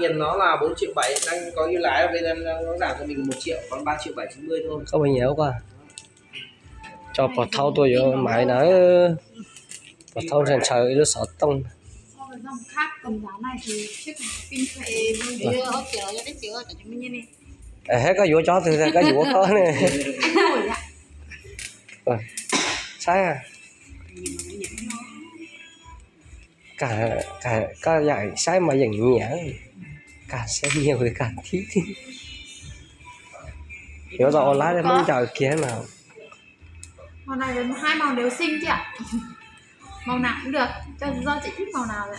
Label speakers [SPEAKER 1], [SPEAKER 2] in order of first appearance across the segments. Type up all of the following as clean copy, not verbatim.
[SPEAKER 1] Tiền nó là 4,7 triệu, đang có ưu lãi, bây giờ nó giảm cho mình 1 triệu, còn 3,790 triệu thôi.
[SPEAKER 2] Không phải nhiều quá. Cho bỏ thâu tôi vô máy nó bỏ thâu thành trời nó sợ tông.
[SPEAKER 3] So với dòng khác tầm giá này thì chiếc pin phải hỗ trợ cho đến chữa cho mình như này.
[SPEAKER 2] Hết có vụ chó thì có vụ có nè. Rồi. Sai à. Cả có dạy sai mà dành nhẹ. Cả xem nhiều thì cả thích. Nhớ rồi online để mong chờ kia nào.
[SPEAKER 3] Màu này là hai màu đều xinh chị ạ. Màu nào cũng được, cho do chị thích màu nào vậy.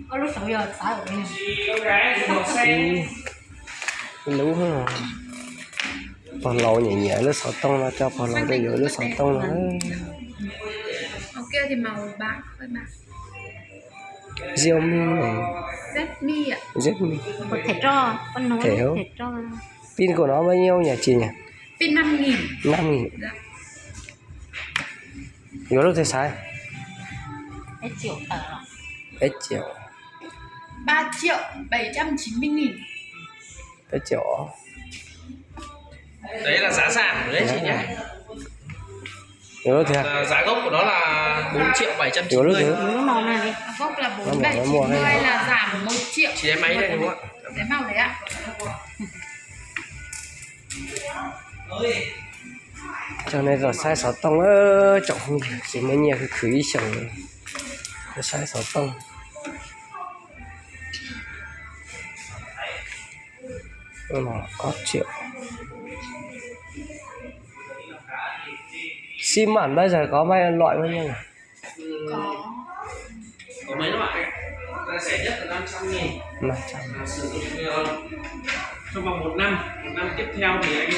[SPEAKER 3] Có lúc 6 giờ sáng ở đây.
[SPEAKER 2] Lú hả? Còn lầu nhẹ nhẹ nó sợ tông nó cho còn lầu đây giữa nó sợ tông nó.
[SPEAKER 3] Màu kia thì màu bạc hơi bạc.
[SPEAKER 2] Xiaomi này.
[SPEAKER 3] Redmi ạ.
[SPEAKER 2] Redmi.
[SPEAKER 3] Một thẻ trò, con nói thẻ trò.
[SPEAKER 2] Pin của nó bao nhiêu nhỉ chị nhỉ?
[SPEAKER 3] Pin 5.000.
[SPEAKER 2] 5.000.
[SPEAKER 3] Dạ.
[SPEAKER 2] Vô lúc thì sai.
[SPEAKER 3] Hết triệu tờ.
[SPEAKER 2] Hết triệu.
[SPEAKER 3] 3.790.000.
[SPEAKER 2] Hết triệu.
[SPEAKER 1] Đấy là giá sàn của đấy chị nhỉ?
[SPEAKER 2] Vô lúc thì
[SPEAKER 1] giá gốc của nó là 4.790 triệu.
[SPEAKER 3] Nó màu này đi. Gốc là 4.790 là giảm 1 triệu.
[SPEAKER 1] Chị em máy đây đúng không ạ?
[SPEAKER 3] Cái màu đấy ạ.
[SPEAKER 2] Cho nên rồi sai sáu tông trọng chỉ mới nhiều cái khử chồng sai sáu tông. Nó có triệu. Sim bản bây giờ có mấy loại bao nhiêu nhỉ?
[SPEAKER 1] Có mấy loại? Rẻ nhất là 500.000.
[SPEAKER 2] 500.
[SPEAKER 1] Sử dụng trong vòng 1 năm. 1 năm tiếp theo thì anh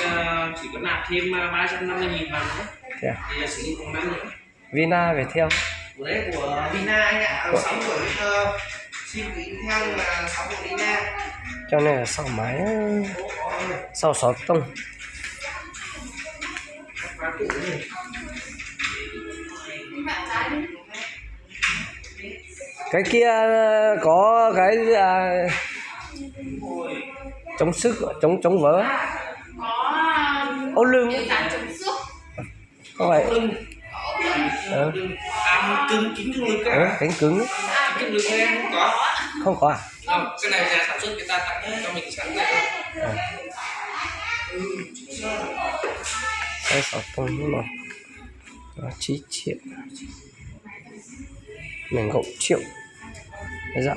[SPEAKER 1] chỉ có nạp thêm 350.000 vào nữa. Thì sử dụng một năm nữa.
[SPEAKER 2] Vina về theo.
[SPEAKER 1] Đấy của Vina anh ạ. 6 tuổi sim của Intel là 6 của Vina.
[SPEAKER 2] Cho nên là sau máy sau 6 tông. Cái kia có cái chống sức chống vỡ ốp lưng có vậy
[SPEAKER 1] Cứng kính lưng cả.
[SPEAKER 2] cánh cứng
[SPEAKER 1] Kính lưng em
[SPEAKER 2] không có à?
[SPEAKER 1] Không, cái này nhà sản xuất người ta tặng cho mình sẵn này thôi.
[SPEAKER 2] Cái 6 tông nhưng mà nó 9 triệu mình gộp triệu dạ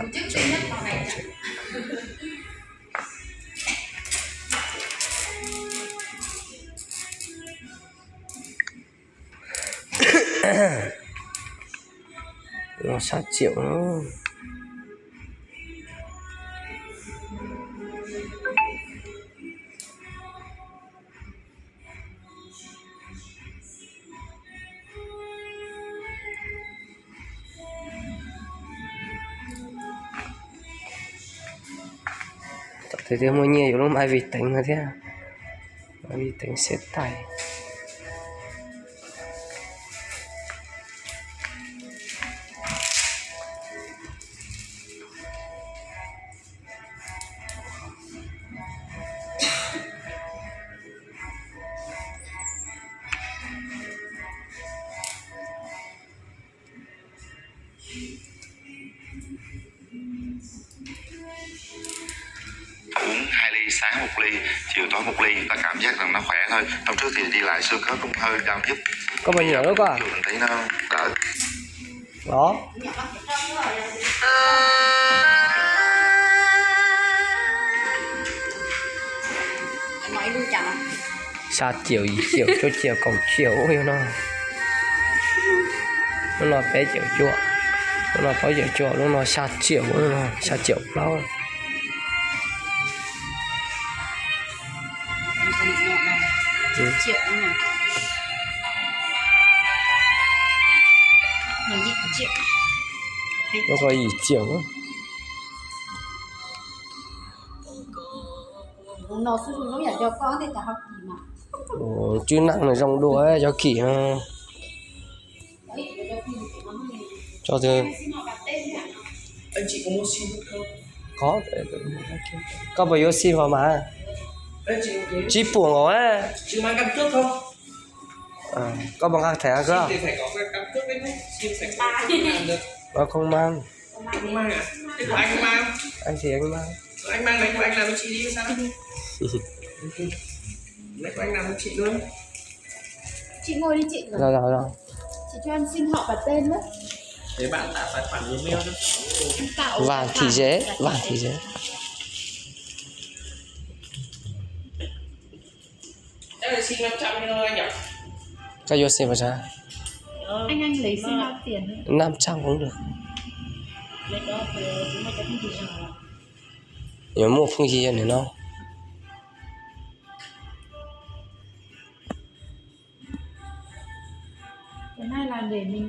[SPEAKER 2] nó 6 triệu nữa. Thì mua nhiều lắm ai vì tính rồi thế à? Ai vì tính xếp tay.
[SPEAKER 4] Uống 2 ly, sáng 1 ly, chiều tối 1 ly, ta cảm giác rằng nó khỏe thôi. Hôm trước thì đi lại xương khớp cũng hơi đau nhức.
[SPEAKER 2] Có bao nhiêu nữa cơ à?
[SPEAKER 4] Mình thấy nó đỡ.
[SPEAKER 2] Đó.
[SPEAKER 3] Nói luôn chẳng.
[SPEAKER 2] Xa chiều gì chiều cho chiều cầu chiều ôi nó nói bé chiều chua nó nói phải chiều chua nó nói xa chiều lâu
[SPEAKER 3] Triệu này. Nó gì triệu.
[SPEAKER 2] nó có gì chiều nữa.
[SPEAKER 3] Nó sử dụng giống cho con thì chả học gì mà.
[SPEAKER 2] Chứ nặng là dòng đùa ấy, cho kỹ ha. Cho thưa.
[SPEAKER 1] Anh chị có mua sim không?
[SPEAKER 2] có bao nhiêu xin vào mà
[SPEAKER 1] Đấy
[SPEAKER 2] chỉ buồn á
[SPEAKER 1] chị mang căn cước không?
[SPEAKER 2] có bằng các thẻ cơ
[SPEAKER 1] Thì phải có cái căn cước đấy chứ. Xin phải có căn cước làm được.
[SPEAKER 2] nó không mang
[SPEAKER 1] Không mang à? Thế của anh không mang?
[SPEAKER 2] anh thì anh mang
[SPEAKER 1] Anh mang đấy của anh làm với chị đi sao? Đấy của anh làm với chị luôn.
[SPEAKER 3] Chị ngồi đi chị.
[SPEAKER 2] rồi
[SPEAKER 3] Chị cho anh xin họ và tên nữa.
[SPEAKER 1] Để bạn tạo tài khoản email cho.
[SPEAKER 3] Tạo
[SPEAKER 2] vàng thì dễ
[SPEAKER 1] Thế là xin 500 thôi anh nhỉ?
[SPEAKER 2] cho vô xin vào ra
[SPEAKER 3] anh lấy xin bao tiền nữa.
[SPEAKER 2] 500 cũng được nhưng mua phương gì này nó
[SPEAKER 3] Cái này là để mình